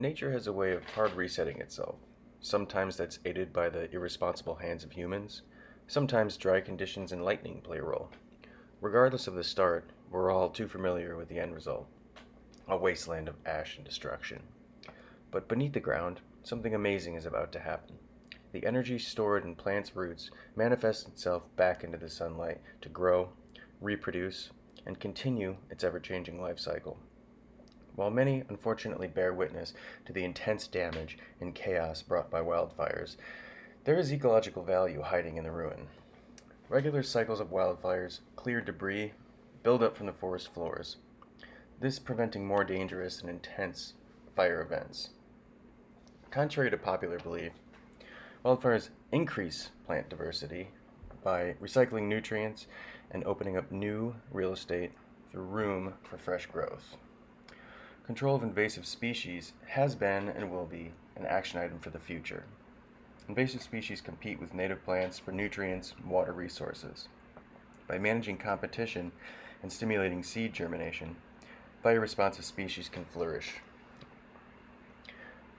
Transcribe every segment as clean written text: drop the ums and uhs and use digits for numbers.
Nature has a way of hard resetting itself. Sometimes that's aided by the irresponsible hands of humans. Sometimes dry conditions and lightning play a role. Regardless of the start, we're all too familiar with the end result, a wasteland of ash and destruction. But beneath the ground, something amazing is about to happen. The energy stored in plants' roots manifests itself back into the sunlight to grow, reproduce, and continue its ever-changing life cycle. While many unfortunately bear witness to the intense damage and chaos brought by wildfires, there is ecological value hiding in the ruin. Regular cycles of wildfires clear debris, build up from the forest floors, this preventing more dangerous and intense fire events. Contrary to popular belief, wildfires increase plant diversity by recycling nutrients and opening up new real estate through room for fresh growth. Control of invasive species has been and will be an action item for the future. Invasive species compete with native plants for nutrients and water resources. By managing competition and stimulating seed germination, fire-responsive species can flourish.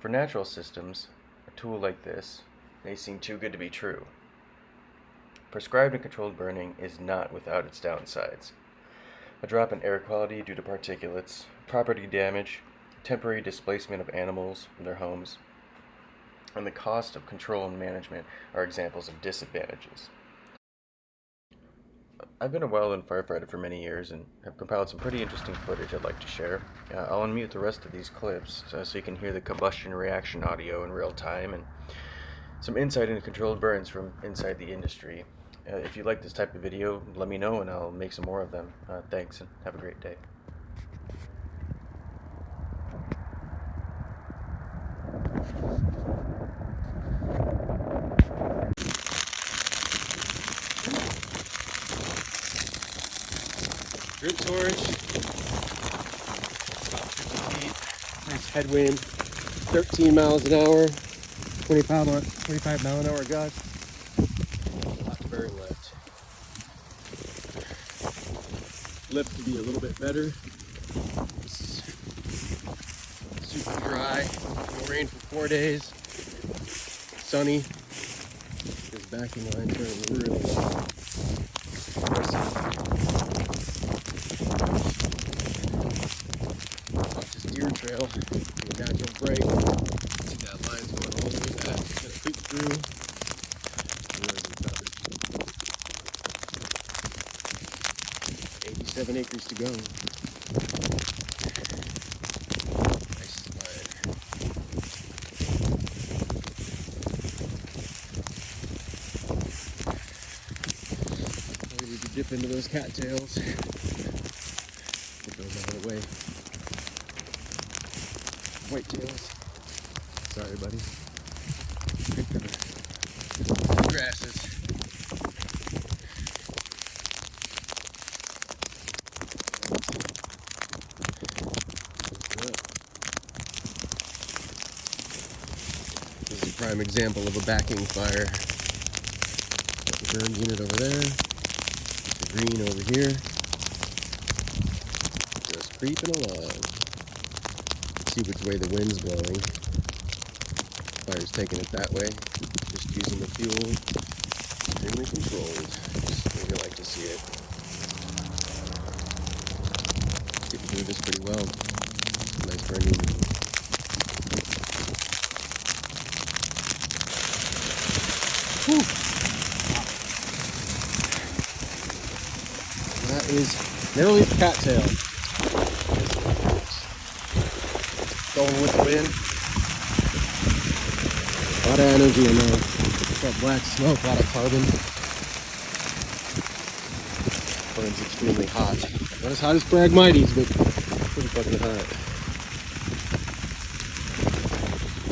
For natural systems, a tool like this may seem too good to be true. Prescribed and controlled burning is not without its downsides. A drop in air quality due to particulates, property damage, temporary displacement of animals from their homes, and the cost of control and management are examples of disadvantages. I've been a wildland firefighter for many years and have compiled some pretty interesting footage I'd like to share. I'll unmute the rest of these clips so you can hear the combustion reaction audio in real time and some insight into controlled burns from inside the industry. If you like this type of video, let me know and I'll make some more of them. Thanks and have a great day. Good torch, about 50 feet, nice headwind, 13 miles an hour, 25 mile an hour gust, a lot to burn left. Lift to be a little bit better. It's super dry, no rain for 4 days, sunny. This backing line turning really well. Deer trail, the natural break. See that line's going all over that. It's gonna creep through. Where's it covered? 87 acres to go. Nice slide. Ready to dip into those cattails. Get those out of the way. Whitetails. Sorry, buddy. Good cover. Grasses. This is a prime example of a backing fire. Got the burn unit over there. The green over here. Just creeping along. See which way the wind's blowing. Fire's taking it that way. Just using the fuel. Extremely controlled. Just the way you like to see it. Getting through this pretty well. Nice burn unit. Whew. That is narrowleaf cattail. Going with the wind. A lot of energy in there. Got black smoke, a lot of carbon. Burns extremely hot. Not as hot as Phragmites, but pretty fucking hot.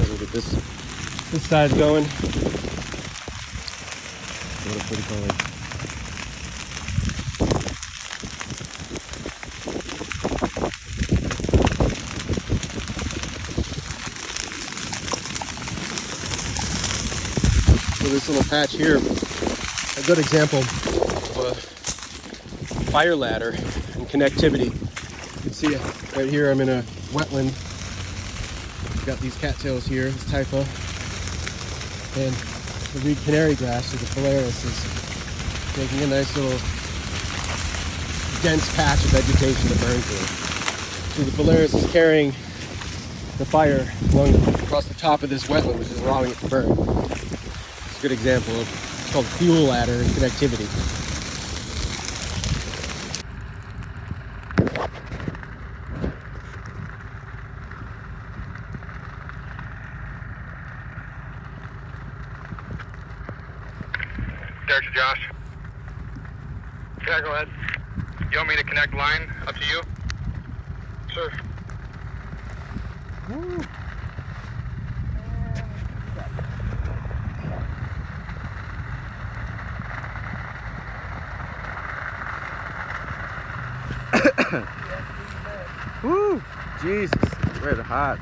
Look at this side's going. What a pretty color. This little patch here, a good example of a fire ladder and connectivity. You can see it right here. I'm in a wetland We've got these cattails here, this typha, and the reed canary grass, or the phalaris, is making a nice little dense patch of vegetation to burn through. So the phalaris is carrying the fire going across the top of this wetland, which is allowing it to burn. It's a good example of, it's called fuel ladder and connectivity. Derek to Josh. Yeah, go ahead. You want me to connect line? Up to you. Sure. Woo! Jesus, red hot.